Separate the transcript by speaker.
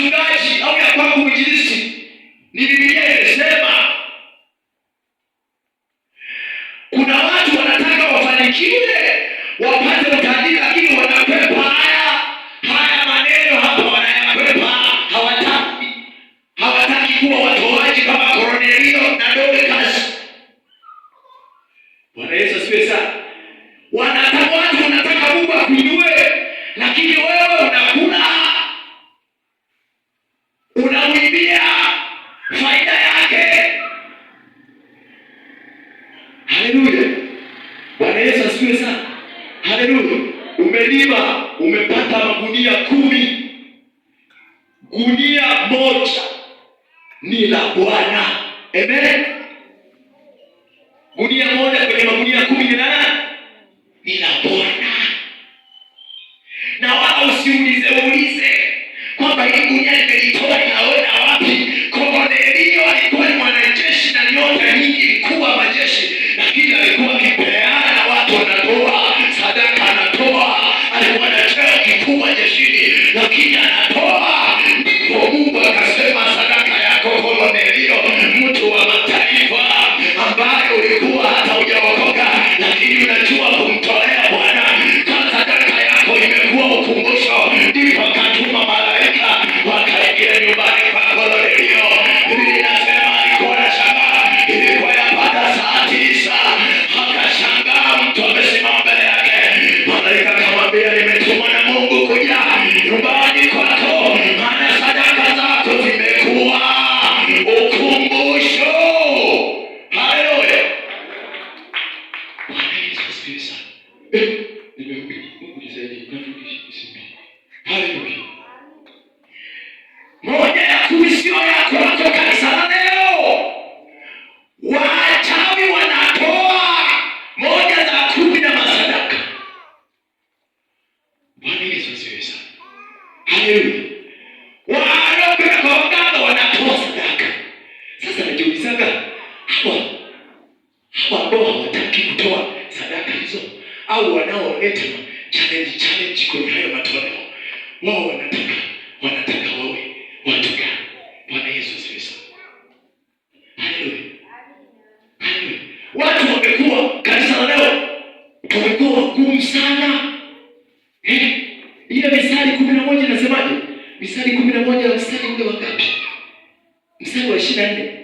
Speaker 1: mchungaji au ya kwangu mwinjilisti. Ni Biblia inasema kuna watu wanataka wafanikiwe, wapate utajiri, lakini wanakwepa haya maneno hapa, wanayakwepa. Hawataki kuwa watoaji kama Kornelio na Dorcas. Bwana Yesu asifiwe sana. Watu wanataka Mungu akuinue, lakini wewe unamwibia faida yake. Haleluya. Bwana Yesu asifiwe sana. Haleluya. Umelima, umepata magunia 10. Gunia moja ni la Bwana. Amen. Gunia moja kwenye magunia 10 ni la nani? Ni la Bwana. Na wala usiulize kwamba hii gunia nimelitoa inaona wapi. Kornelio alikuwa ni mwanajeshi na nyota nyingi, mkuu wa majeshi, lakini alikuwa akipeana na watu wanatoa sadaka, anatoa. Alikuwa na cheo kikubwa jeshini, lakini anatoa. Ndipo Mungu akasema, sadaka yako Kornelio, mtu wa mataifa ambaye ulikuwa hata hujaokoka, lakini unajua kumtolea Bwana, kama sadaka yako imekuwa ukumbusho. Ndipo akatuma malaika wakaingia nyumbani kwa Kornelio. Biblia inasema alikuwa na shamba, ilikuwa yapata saa 9. Akashangaa mtu amesimama mbele yake. Malaika akamwambia, nimetumwa na Mungu kuja nyumbani kwako, maana sadaka zako zimekuwa ukumbusho. Haleluya. Bwana Yesu asifiwe sana. Nimehubiri, Mungu nisaidie, nafundisha niseme. Haleluya. Moja ya 10 sio yako kwa kanisa la leo. Wachawi wanatoa 1/10 na masadaka. Bwana Yesu asifiwe sana. Haleluya. Wanaopenda kwa waganga wanatoa sadaka. Sasa najiulizaga, hawa ambao hawataki kutoa sadaka hizo, au wanaoleta challenge kwenye hayo matoleo, wao wanataka wawe watu gani? Bwana Yesu asifiwe sana. Haleluya. Haleluya. Watu wamekuwa, kanisa la leo tumekuwa wagumu sana. Ile Mithali 11 inasemaje? Mithali 11 mstari ule wa ngapi? Mstari wa 24.